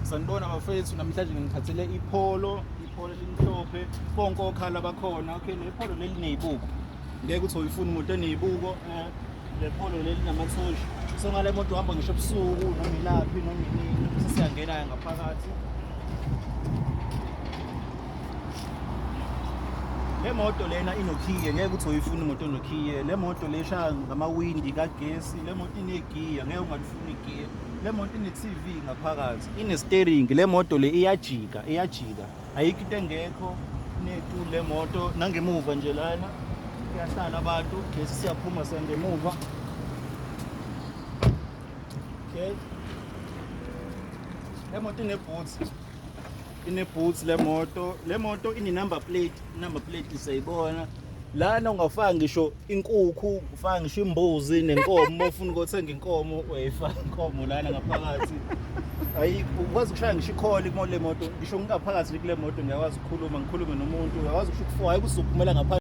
Sanibona bafethu, namhlanje ngithathele ipholo elimhlophe, bonke okhala bakhona. Okay, le pholo leli neyibuko, ngeke uthi uyifuna umuntu eneyibuko. Le pholo leli namathoshi, so ngale moto uhamba ngisho ebusuku noma ilaphi noma inini, sesiyangena ngaphakathi. Le moto lena inokhiye, ngeke uthi uyifuna imoto enokhiye. Le moto le ishaya ngamawindi kagesi, le moto inegiya, ngeke ungalifuni igiya. Le moto ine-TV ngaphakathi, ine-steering. Le moto le iyajika, ayikho into engekho. Inetu le moto, nangemuva nje lana kuyahlala abantu, gesi siyaphuma sengemuva. Okay, le moto ine-boots, le moto ine-number plate siyayibona lana. Ungafaka ngisho inkukhu, ufaka ngisho imbuzi nenkomo. Ufuna ukuthenga inkomo, uyayifaka inkomo lana ngaphakathi. Ukwazi ukushaya ngisho ikholi le moto, ngisho ngaphakathi kule moto ngiyakwazi ukukhuluma, ngikhulume nomuntu, uyakwazi ukusho ukufika, hayi kusuphumela ngaphandle.